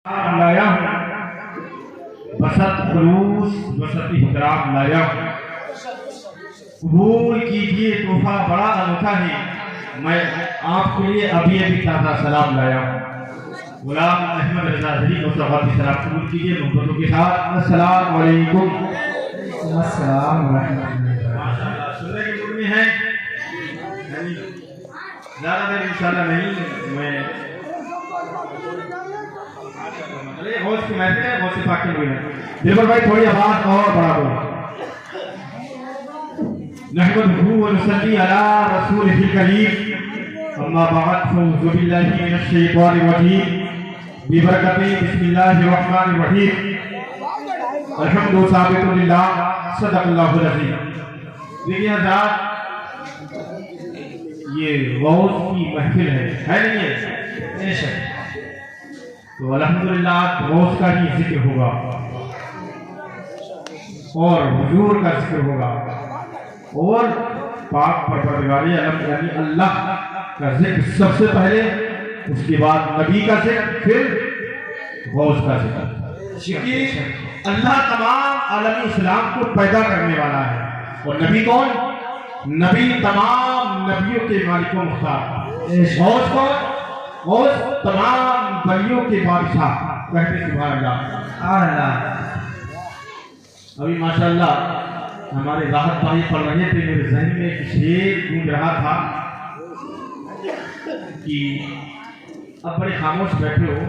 لایا ہوں بسط خلوص وسط احترام لایا ہوں، قبول کیجئے تحفہ بڑا انوکھا ہے، میں آپ کے لیے ابھی تازہ سلام لایا ہوں۔ غلام احمد رضا ظہری کو صحابی سلام قبول کیجئے محبتوں کے ساتھ۔ السلام علیکم۔ السلام ورحمۃ اللہ۔ ماشاءاللہ سننے کے موڈ میں ہیں، زیادہ دیر انشاءاللہ نہیں، میں غوث کی محفل ہے، غوث پاک کی محفل ہے۔ دلبر بھائی تھوڑی آواز اور بڑھا دو۔ نحمدہ ونصلی علی رسولہ الکریم، اما بعد فاعوذ باللہ من الشیطان الرجیم، ببرکت بسم اللہ الرحمن الرحیم، الحمد ثابت للہ، صدق اللہ العظیم۔ دیکھیے حضرات، یہ غوث کی محفل ہے نہیں ہے؟ بے شک۔ تو الحمدللہ غوث کا ہی ذکر ہوگا اور حضور کا ذکر ہوگا اور پاک پروردگار عالم یعنی اللہ کا ذکر سب سے پہلے، اس کے بعد نبی کا ذکر، پھر غوث کا ذکر، کیونکہ اللہ تمام عالم اسلام کو پیدا کرنے والا ہے، اور نبی کون؟ نبی تمام نبیوں کے مالک و مختار۔ غوث کون؟ غوث تمام ولیوں کے بادشاہ۔ کہتے سبحان اللہ۔ ابھی ماشاءاللہ ہمارے راحت بھائی پڑھ رہے تھے، میرے ذہن میں ایک شعر گونج رہا تھا کہ اب بڑے خاموش بیٹھے ہو،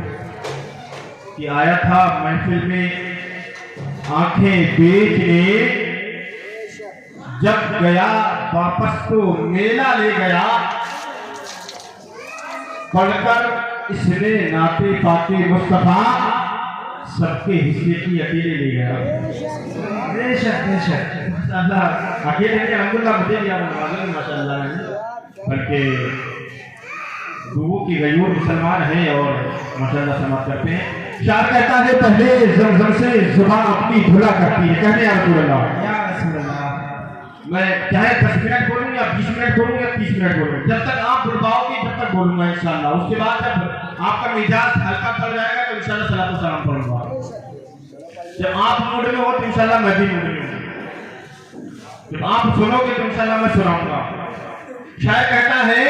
کہ آیا تھا محفل میں آنکھیں بیچنے، جب گیا واپس تو میلہ لے گیا، پڑھ کر اس نے نعت پاک مصطفیٰ سب کے حصے کی اکیلے لے گیا۔ بے شک بے شک۔ ماشاءاللہ اکیلے نہیں، الحمدللہ مجھے بھی آپ معلوم ماشاءاللہ نہیں، بلکہ دو کی غیور مسلمان ہیں اور ماشاءاللہ سماعت کرتے ہیں۔ شاعر کہتا ہے پہلے زمزم سے زبان اپنی دھلا کرتی ہے، کہنے یا رسول اللہ، یا رسول اللہ۔ میں چاہے 10 منٹ بولوں یا 20 منٹ بولوں یا 30 منٹ بولوں، جب تک آپ بلواؤ گے جب تک بولوں گا انشاءاللہ۔ اس کے بعد جب آپ کا مزاج ہلکا پڑ جائے گا تو انشاءاللہ صلاۃ و سلام پڑھوں گا۔ جب آپ موڈ میں ہو تو انشاءاللہ میں بھی موڈ میں ہوں، جب آپ سنو گے تو انشاءاللہ میں سناؤں گا۔ شاعر کہتا ہے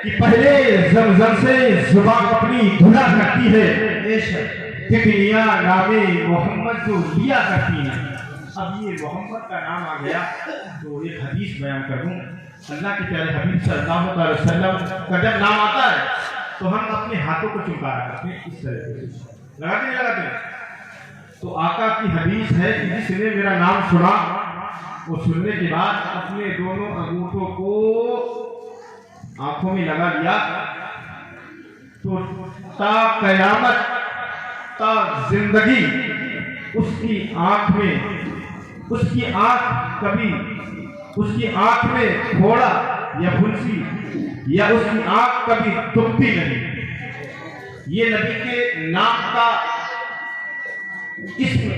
کہ پہلے زمزم سے زبان اپنی دھلا کرتی ہے، بے شک۔ تکلیاں نام محمد جو لیا کرتی ہیں۔ اب یہ محمد کا نام آ گیا تو ایک حدیث بیان کروں۔ اللہ کے پیارے حبیب صلی اللہ علیہ وسلم کا جب نام آتا ہے تو ہم اپنے ہاتھوں کو چمکایا کرتے ہیں، اس طرح سے لگاتے نہیں لگاتے ہیں؟ تو آقا کی حدیث ہے کہ جس نے میرا نام سنا، وہ سننے کے بعد اپنے دونوں انگوٹھوں کو آنکھوں میں لگا لیا تو تا قیامت تا زندگی اس کی آنکھ میں، اس کی آنکھ کبھی، اس کی آنکھ میں پھوڑا یا پھنسی یا اس کی آنکھ کبھی دکھتی نہیں۔ یہ نبی کے نام کا اسم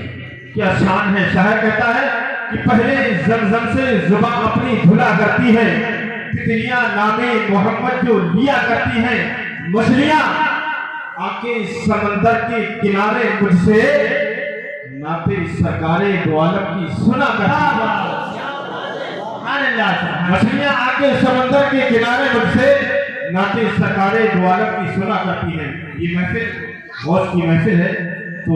کیا شان ہے۔ شاعر کہتا ہے کہ پہلے زمزم سے زبان اپنی دھلا کرتی ہے، تتلیاں نام محمد جو لیا کرتی ہیں، مچھلیاں آکے سمندر کے کنارے مجھ سے نعت سرکار دو عالم کی سنا کرتی ہیں۔ مچھلیاں آکے سمندر کے کنارے مجھ سے نعت سرکار دو عالم کی سنا کرتی ہیں۔ یہ محفل غوث کی محفل ہے، تو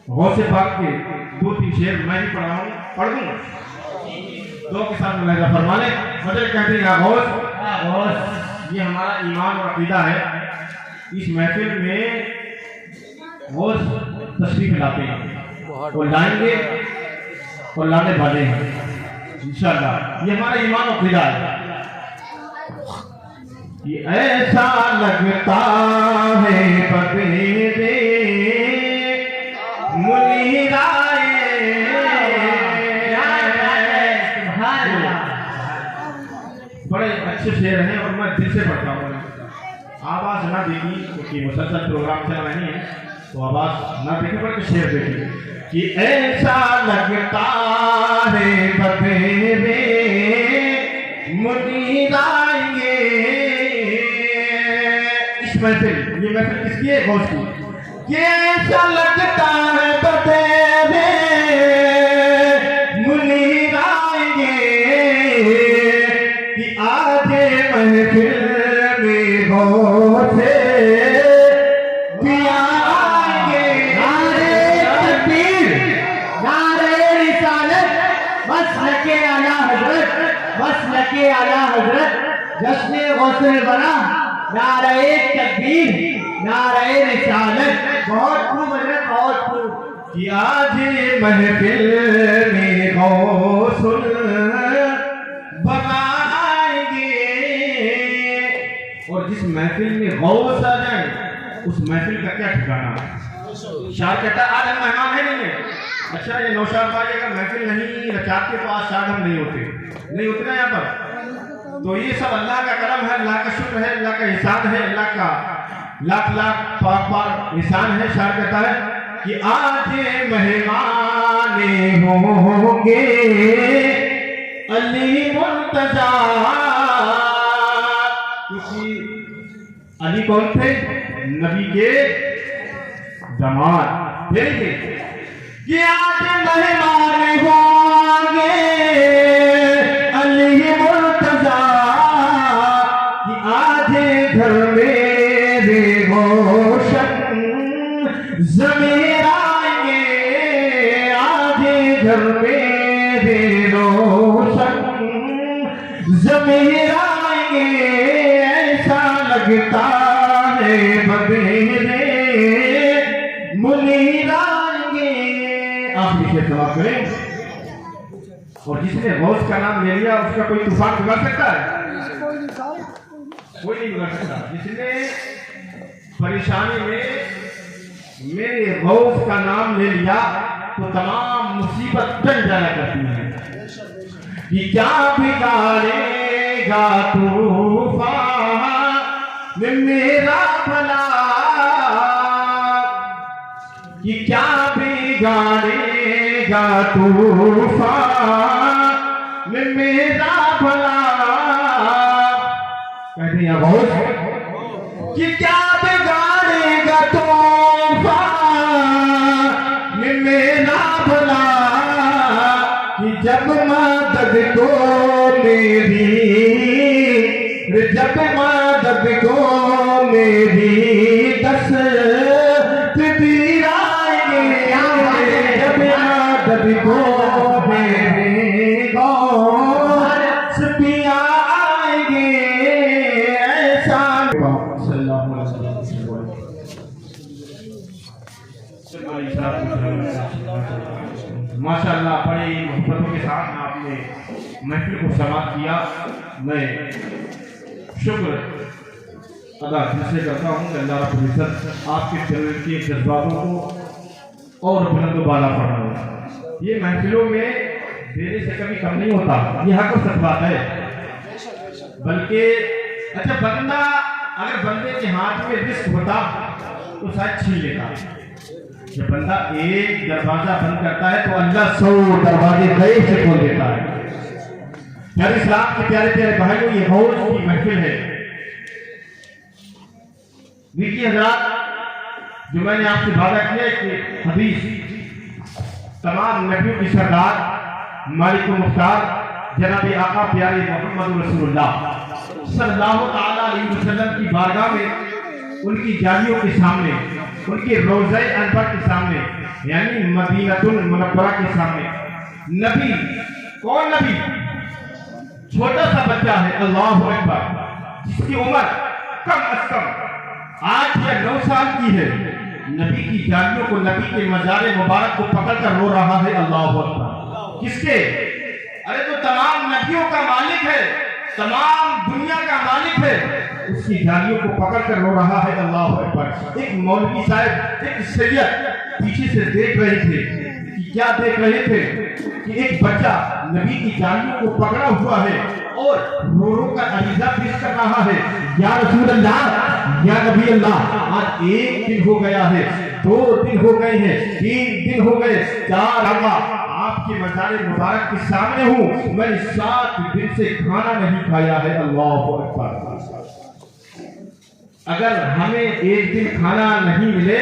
غوث پاک کے 2-3 شعر میں ہی پڑھ دوں، دو کے ساتھ ملاحظہ فرما لیں۔ مطلب کہتے ہیں غوث یہ ہمارا ایمان اور عقیدہ ہے۔ اس محفل میں غوث تشریف لاتے ہیں، وہ لائیں گے اور لانے والے ہیں انشاءاللہ، یہ ہمارا ایمان و عقیدہ ہے۔ یہ ایسا لگتا ہے بدرے منیر آئے، بڑے اچھے شعر ہیں اور میں دل سے پڑھتا ہوں۔ آواز نہ دیکھی کیونکہ مسلسل پروگرام چل رہے ہیں، تو آواز نہ دیکھیں بلکہ شعر دیکھیں کہ ایسا لگتا ہے بدرے منیر آئیں گے۔ اس محفل، یہ محفل کس کی ہے؟ غوث کی۔ کیسا لگتا ہے بتیرے منیر آئیں گے کہ آج محفل میں غوث پیا آئیں گے. نعرہ تکبیر، نعرہ رسالت، مسلک اعلی حضرت، مسلک اعلی حضرت، جشن غوث الورا، نعرہ تکبیر، نعرہ رسالت. بہت خوب حضرت، بہت خوب. کہ آج محفل میں غوث الورا آئیں گے. اور جس محفل میں غوث آ جائیں اس محفل کا کیا ٹھکانا ہے. شاعر کہتا ہے آج ہم مہمان ہیں نہیں ہیں. اچھا یہ نوشاد بھائی اگر محفل نہیں رچاتے تو آج شاید ہم نہیں ہوتے نا یہاں پر. تو یہ سب اللہ کا کرم ہے، اللہ کا شکر ہے، اللہ کا احسان ہے، اللہ کا لاکھ لاکھ پاک پاک احسان ہے. شاعر کہتا ہے کہ آج مہمان ہوں گے علی مرتضیٰ. علی کون تھے؟ نبی کے داماد. کہ آج مہمان ہوں گے علی مرتضیٰ کہ آج گھر میرے روشن ضمیر آئیں گے. آج گھر میرے روشن ضمیر آئیں گے. ایسا لگتا ہے بدیرے منیر آئیں گے. آپ نیچے دعا کریں. اور جس نے غوث کا نام لے لیا اس کا کوئی طوفان بگڑ سکتا ہے؟ کوئی نہیں بگڑ سکتا. جس نے پریشانی میں میرے غوث کا نام لے لیا تو تمام مصیبت ٹل جایا کرتی ہے. کہ کیا بگاڑے گا طوفان میں میرا بھلا. کہ کیا بگاڑے گا طوفان میں میرا بھلا. کہتے ہیں غوث کہ کیا بگاڑے گا طوفان میں میرا بھلا. کہ جب مدد کو میری، جب مدد کو میری دستگیر آئیں گے. جب مدد کو میری دستگیر آئیں گے. ایسا صلی اللہ علیہ وسلم. ماشاءاللہ بڑی محبتوں کے ساتھ آپ نے محفل کو سماعت کیا. میں شکر ادا دل سے کرتا ہوں کہ اللہ رب العزت آپ کے دل کے جذباتوں کو اور بلند و بالا فرمائے. یہ محفلوں میں دینے سے کبھی کم نہیں ہوتا، یہ حق و سچ بات ہے. بلکہ اچھا بندہ اگر بندے کے ہاتھ میں رزق ہوتا تو شاید چھین لیتا. جب بندہ ایک دروازہ بند کرتا ہے تو اللہ 100 دروازے نئے سے کھول دیتا ہے. پیارے اسلام کے پیارے پیارے بھائیوں، یہ غوث کی محفل ہے. میٹھی حضرات، جو میں نے آپ سے وعدہ کیا کہ حدیث تمام نبیوں کی سردار مالک و مختار جناب آقا پیارے محمد رسول اللہ صلی اللہ علیہ وسلم کی بارگاہ میں ان کی جالیوں کے سامنے، ان کے روضہ انور کے سامنے، یعنی مدینہ المنورہ کے سامنے نبی، کون نبی؟ چھوٹا سا بچہ ہے، اللہ اکبر، جس کی عمر کم از کم 8 یا 9 سال کی ہے. نبی کی جالیوں کو، نبی کے مزار مبارک کو پکڑ کر رو رہا ہے. اللہ اکبر. کس کے؟ ارے تو تمام نبیوں کا مالک ہے، تمام دنیا کا مالک ہے، اس کی جالیوں کو پکڑ کر رو رہا ہے. اللہ اکبر. ایک مولوی صاحب، ایک سید پیچھے سے دیکھ رہے تھے. کیا دیکھ رہے تھے؟ کہ ایک بچہ نبی کی جالیوں کو پکڑا ہوا ہے اور رو رو کا عریضہ پیش کر رہا ہے. یا رسول اللہ، یا نبی اللہ، آج 1 دن ہو گیا ہے، 2 دن ہو گئے ہیں، 3 دن ہو گئے، 4 آقا آپ کے مزار مبارک کے سامنے ہوں، میں نے 7 دن سے کھانا نہیں کھایا ہے. اللہ اکبر. اگر ہمیں 1 دن کھانا نہیں ملے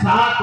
7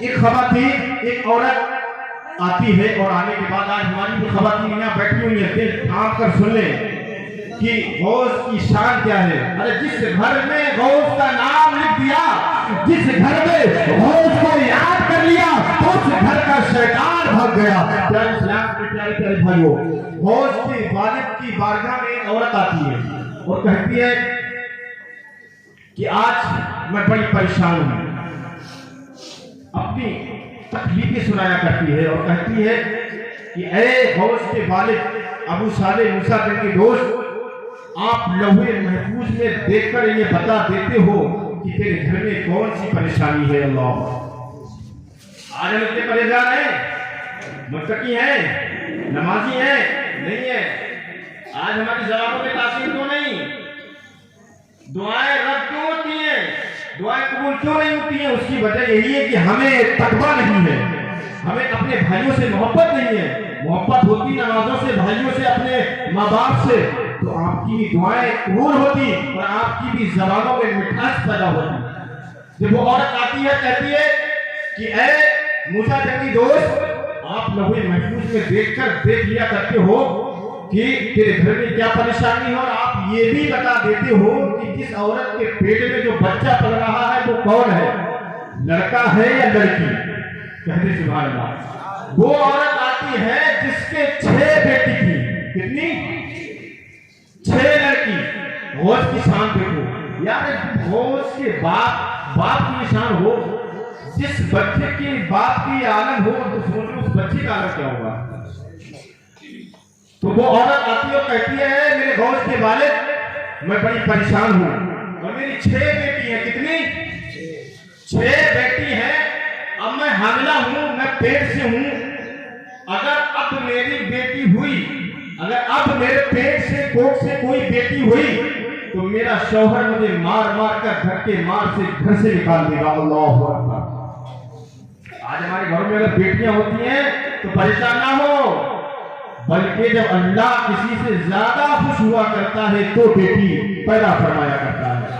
ایک خواتین ایک عورت آتی ہے اور آنے کے بعد آج ہماری جو خواتین یہاں بیٹھی ہوئی ہیں دل تھام کر سن لیں کہ غوث کی شان کیا ہے. ارے جس گھر میں غوث کا نام لکھ دیا, جس گھر میں غوث کو یاد کر لیا, اس گھر کا شیطان بھاگ گیا. پیارے اسلام کے پیارے پیارے بھائیوں, غوث کے والد کی بارگاہ میں ایک عورت آتی ہے اور کہتی ہے کہ آج میں بڑی پریشان ہوں. اپنی تکلیفیں سنایا کرتی ہے اور کہتی ہے کہ اے غوث کے والد ابو صالح موسیٰ بن کے دوست, آپ لوہے محفوظ میں دیکھ کر یہ بتا دیتے ہو کہ تیرے گھر میں کون سی پریشانی ہے. اللہ, آج ہم اتنے پریشان ہیں, متقی ہیں, نمازی ہیں, نہیں ہے. آج ہماری زبانوں میں تاثیر کیوں نہیں, دعائیں رد کیوں ہوتی ہیں, دعائیں قبول کیوں نہیں ہوتی ہیں؟ اس کی وجہ یہی ہے کہ ہمیں تقویٰ نہیں ہے, ہمیں اپنے بھائیوں سے محبت نہیں ہے. محبت ہوتی نمازوں سے, بھائیوں سے, اپنے ماں باپ سے, تو آپ کی بھی دعائیں قبول ہوتی اور آپ کی بھی زبانوں میں مٹھاس پیدا ہوتی. جب وہ عورت آتی ہے کہتی ہے کہ اے موسیٰ جنگی دوست, آپ لوہے محفوظ میں دیکھ لیا کرتے ہو کہ تیرے گھر میں کیا پریشانی ہے, اور آپ یہ بھی بتا دیتے ہو کہ جس عورت کے پیٹ میں جو بچہ پل رہا ہے وہ کون ہے, لڑکا ہے یا لڑکی. کہتے سبحان اللہ. وہ عورت آتی ہے جس کے 6 بیٹی تھی. کتنی؟ 6 لڑکی. غوث کی شان دیکھو یار, غوث کے باپ کی شان ہو, جس بچے کے باپ کی عالم ہو تو سوچو اس بچے کا عالم کیا ہوگا. تو وہ عورت آتی ہے اور کہتی ہے میرے غوث کے والد میں بڑی پریشان ہوں اور میری 6 بیٹی ہیں. کتنی؟ 6 بیٹی ہیں. اب میں حاملہ ہوں, میں پیٹ سے ہوں. اگر اب میری بیٹی ہوئی, اگر اب میرے پیٹ سے کوکھ سے کوئی بیٹی ہوئی تو میرا شوہر مجھے مار مار کر گھر کے مار سے گھر سے نکال دے گا. اللہ اکبر. آج ہمارے گھروں میں اگر بیٹیاں ہوتی ہیں تو پریشان نہ ہو, بلکہ جب اللہ کسی سے زیادہ خوش ہوا کرتا ہے تو بیٹی پیدا فرمایا کرتا ہے.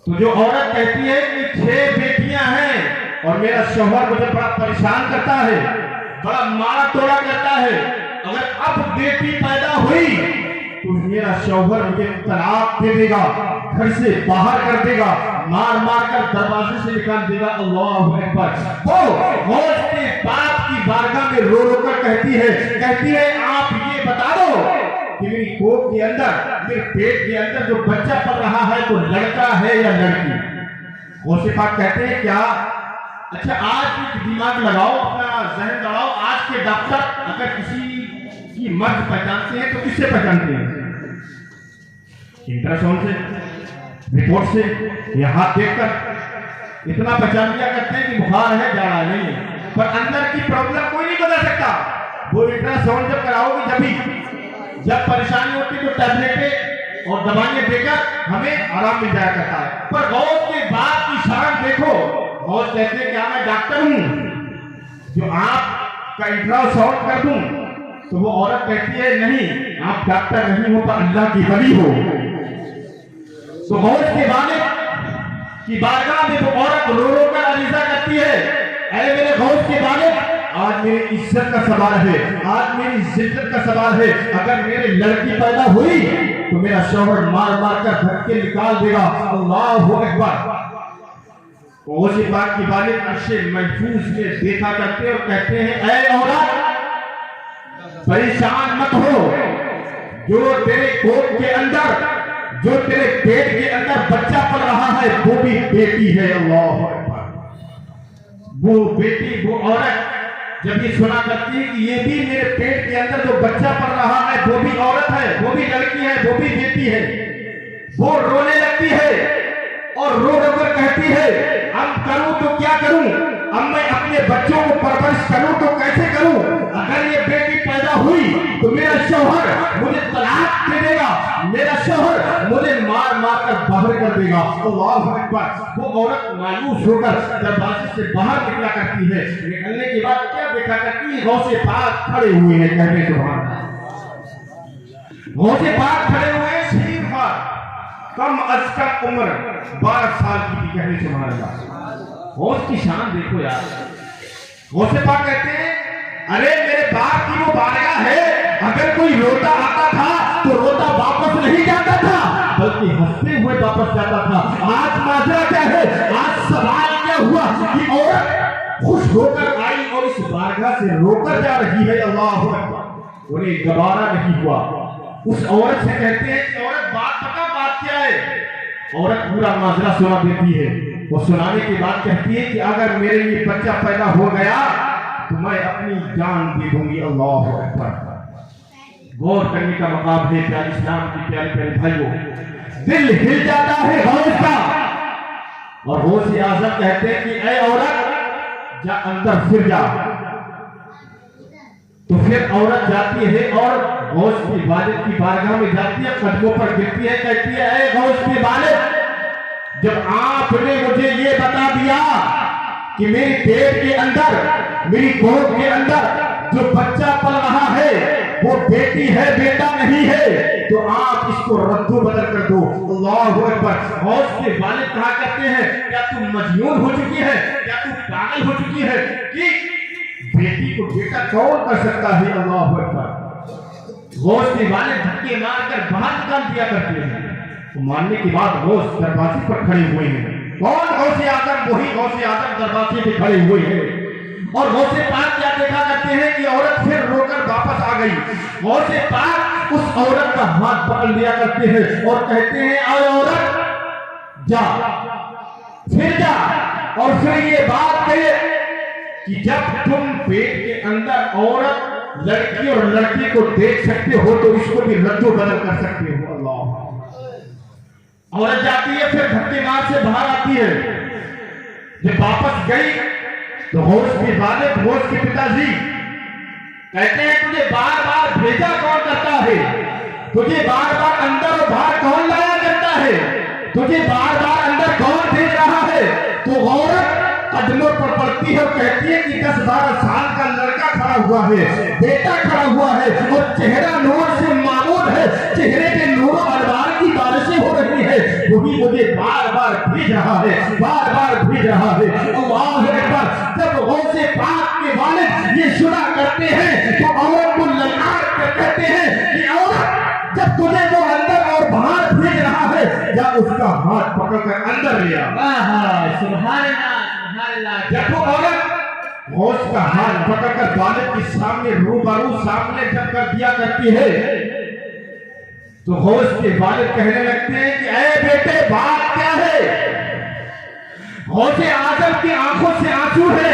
تو جو عورت کہتی ہے کہ 6 بیٹیاں ہیں اور میرا شوہر مجھے بڑا پریشان کرتا ہے, بڑا مارا توڑا کرتا ہے, اگر اب بیٹی پیدا ہوئی تو میرا شوہر مجھے طلاق دے دے گا, گھر سے باہر کر دے گا, مار مار کر دروازے سے نکال دے گا. اللہ اکبر. وہ غوث کے باپ کی بارگاہ میں رو رو کر کہتی ہے آپ یہ بتا دو کہ میری کوکھ کے اندر, میرے پیٹ کے اندر جو بچہ پل رہا ہے تو لڑکا ہے یا لڑکی. غوث پاک کہتے ہیں کیا, اچھا آج دماغ لگاؤ, اپنا ذہن لڑاؤ, آج کے ڈاکٹر اگر کسی کی مرض پہچانتے ہیں تو کس سے پہچانتے ہیں؟ انٹراساؤنڈ سے, رپورٹ سے, یا ہاتھ دیکھ کر اتنا پہچان لیا کرتے ہیں کہ بخار ہے, جاڑا نہیں ہے, پر اندر کی پرابلم کوئی نہیں بتا سکتا. وہ انٹراساؤنڈ جب کراؤ گے جبھی, جب پریشانی ہوتی ہے تو ٹیبلیٹیں اور دوائیں دے کر ہمیں آرام مل جایا کرتا ہے. پر غوث کے باپ کی شان دیکھو, غوث کہتے ہیں کیا میں ڈاکٹر ہوں جو آپ کا انٹراساؤنڈ کر دوں؟ تو وہ عورت کہتی ہے نہیں, آپ ڈاکٹر نہیں ہو پر اللہ کی ولی ہو. تو غوث کے والد کی بارگاہ میں وہ عورت رو رو کر عریضہ کرتی ہے, اے میرے غوث کے والد, آج میری عزت کا سوال ہے, آج میری ذلت کا سوال ہے. اگر میرے لڑکی پیدا ہوئی تو میرا شوہر مار مار کر گھر کے نکال دے گا. اللہ اکبر. غوث پاک کی والد عرش محفوظ میں دیکھا کرتے اور کہتے ہیں اے عورت پریشان مت ہو, جو تیرے کوکھ کے اندر, جو تیرے پیٹ کے اندر بچہ پل رہا ہے وہ بھی بیٹی ہے. اللہ اکبر. وہ بیٹی, وہ عورت جب یہ سنا کرتی ہے کہ یہ بھی میرے پیٹ کے اندر جو بچہ پل رہا ہے وہ بھی عورت ہے, وہ بھی لڑکی ہے, وہ بھی بیٹی ہے, وہ رونے لگتی ہے اور رو رو کر کہتی ہے اب کروں تو کیا کروں, اب میں اپنے بچوں کو پرورش کروں تو کیسے کروں؟ اگر یہ بیٹی پیدا ہوئی تو میرا شوہر مجھے طلاق دے دے گا, میرا شوہر مجھے مار مار کر باہر کر دے گا. اللہ اکبر. وہ عورت مایوس ہو کر دروازے سے باہر نکلا کرتی ہے. نکلنے کے بعد کیا دیکھا کرتی ہے؟ غوث پاک کھڑے ہوئے ہیں. کہتے سبحان اللہ. غوث پاک کھڑے ہوئے ہیں, شریف کم از کم عمر 12 سال کی تھی. کہتے سبحان اللہ. غوث کی شان دیکھو یار. غوث پاک کہتے ہیں ارے میرے باپ کی وہ بارگاہ ہے, اگر کوئی روتا آتا تھا تو روتا واپس نہیں جاتا تھا بلکہ ہنستے ہوئے واپس جاتا تھا. آج ماجرا کیا ہے؟ آج سوال کیا ہوا کہ عورت خوش ہو کر آئی اور اس بارگاہ سے رو کر جا رہی ہے. اللہ اکبر. انہیں گوارا نہیں ہوا. اس عورت سے کہتے ہیں کہ عورت بات بتا, بات کیا ہے؟ عورت پورا ماجرا سنا دیتی ہے. وہ سنانے کے بعد کہتی ہے کہ اگر میرے لیے بچہ پیدا ہو گیا تو میں اپنی جان دے دوں گی. اللہ اکبر. غور کرنے کا مقام ہے پیارے اسلام کی پیارے پیارے بھائیوں. دل ہل جاتا ہے غوث کا, اور غوث اعظم کہتے ہیں کہ اے عورت جا اندر پھر جا. تو پھر عورت جاتی ہے اور غوث کی والد کی بارگاہ میں جاتی ہے, قدموں پر گرتی ہے, کہتی ہے اے غوث کی والد, جب آپ نے مجھے یہ بتا دیا کہ میری پیٹ کے اندر, میری گود کے اندر جو بچہ پل رہا ہے وہ بیٹی ہے بیٹا نہیں ہے, تو آپ اس کو رد و بدل کر دو. اللہ اکبر. غوث کے والد کہا کرتے ہیں کیا تم مجنون ہو چکی ہے, کیا تم پاگل ہو چکی ہے کہ بیٹی کو بیٹا کون کر سکتا ہے؟ اللہ اکبر. غوث کے والد دھکے مار کر باہر نکال دیا کرتے ہیں. تو ماننے کے بعد غوث دروازے پر کھڑے ہوئے ہیں. کون غوث اعظم؟ وہی غوث اعظم دروازے پہ کھڑے ہوئے ہیں. اور غوث پاک کیا دیکھا کرتے ہیں کہ عورت پھر رو کر واپس آ گئی. غوث پاک اس عورت کا ہاتھ پکڑ لیا کرتے ہیں اور کہتے ہیں اے عورت جا, پھر جا, اور پھر یہ بات کہے کہ جب تم پیٹ کے اندر عورت لڑکی اور لڑکی کو دیکھ سکتے ہو تو اس کو بھی رد و بدل کر سکتے ہو. اللہ. عورت جاتی ہے, پھر دھکے مار سے باہر آتی ہے. جب واپس گئی تو غوث کے والد, غوث کے پتا جی کہتے ہیں تجھے بار بار بھیجا کون کرتا ہے, تجھے بار بار اندر اور باہر کون لایا کرتا ہے, تجھے بار بار اندر کون بھیج رہا ہے؟ تو عورت قدموں پر پڑتی ہے اور کہتی ہے کہ 10-12 سال کا لڑکا کھڑا ہوا ہے, بیٹا کھڑا ہوا ہے, اور چہرہ نور سے معمور ہے, چہرے پہ نور و انوار کی بارشیں ہو رہی ہے, وہی مجھے بار بار بھیج رہا ہے, بار بار بھیج رہا ہے. اللہ اکبر. جب غوث پاک کے والد یہ سنا کرتے ہیں تو عورت کو للکار کر کہتے ہیں کہ عورت جب تجھے وہ اندر اور باہر بھیج رہا ہے یا اس کا ہاتھ پکڑ کر اندر لیا. سبحان اللہ. جب وہ عورت غوث کا ہاتھ پکڑ کر والد کے سامنے روبرو سامنے جب کر دیا کرتی ہے تو غوث کے والد کہنے لگتے ہیں کہ اے بیٹے بات کیا ہے؟ غوث اعظم کی آنکھوں سے آنسو ہے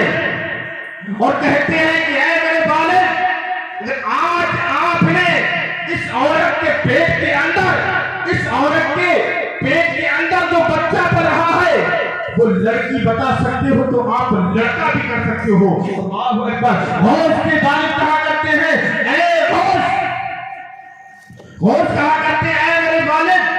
اور کہتے ہیں کہ اے میرے والد, آج آپ نے اس عورت کے پیٹ کے اندر, اس عورت کے پیٹ کے اندر جو بچہ پل رہا ہے وہ لڑکی بتا سکتے ہو تو آپ لڑکا بھی کر سکتے ہو. اللہ اکبر. غوث کے والد کہا کرتے ہیں اے غوث, غوث کہا کرتے ہیں اے میرے والد,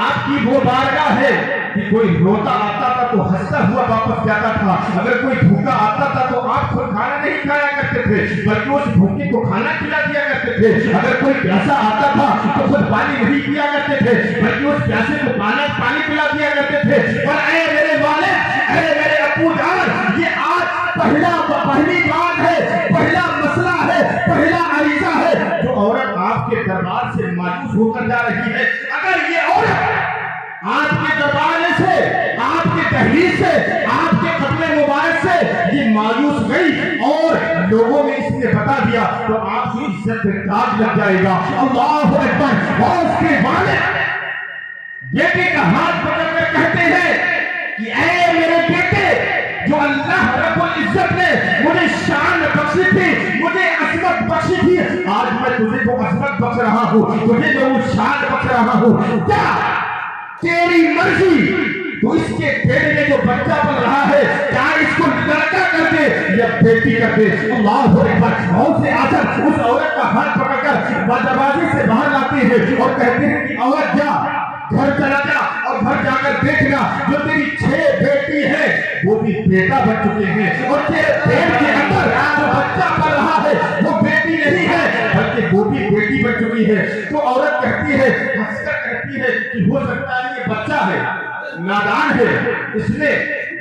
آپ کی وہ بارگاہ ہے کہ کوئی روتا آتا تھا تو ہنستا ہوا واپس جاتا تھا, اگر کوئی بھوکا آتا تھا تو آپ خود کھانا نہیں کھایا کرتے تھے بلکہ اس بھوکے کو کھانا کھلا دیا کرتے تھے, اگر کوئی پیاسا آتا تھا تو خود پانی نہیں پیا کرتے تھے بلکہ اس پیاسے کو پانی پلا دیا کرتے تھے. اور اے میرے والد, اے میرے ابو جان, یہ آج پہلی بات ہے, پہلا مسئلہ ہے, پہلا عریضہ ہے جو عورت آپ کے دربار سے مایوس ہو کر جا رہی ہے. اگر یہ عورت آپ کے دربار سے, آپ کے تحریر سے, آپ کے قتل مبارک سے یہ مایوس گئی اور لوگوں نے اس نے بتا دیا تو آپ کی عزت پہ داغ لگ جائے گا. اللہ اکبر. اور اس کے والد بیٹے کا ہاتھ پکڑ کر کہتے ہیں کہ اے میرے بیٹے, جو اللہ رب العزت نے مجھے شان بخشی تھی, مجھے عظمت بخشی تھی, آج میں تجھے کو عظمت بخش رہا ہوں, تجھے جو شان بخش رہا ہوں, کیا تیری مرضی تو اس کے پیٹ میں جو بچہ پل رہا ہے کیا اس کو لڑکا کر دے یا بیٹی کر دے؟ اللہ اکبر. بہت سے آخر اس عورت کا ہاتھ پکڑ کر دروازے سے باہر لاتے ہیں اور کہتے ہیں کہ عورت جا, گھر چلا جا اور گھر جا کر دیکھنا جو تیری 6 بیٹی ہے وہ بھی بیٹا بن چکے ہیں, اور تیرے پیٹ کے اندر جو بچہ پل رہا ہے وہ بیٹی نہیں ہے بلکہ وہ بھی بیٹی بن چکی ہے. تو عورت کہتی ہے, ہنس کر کہتی ہے کہ ہو سکتا ہے یہ بچہ ہے, نادان ہے, اس نے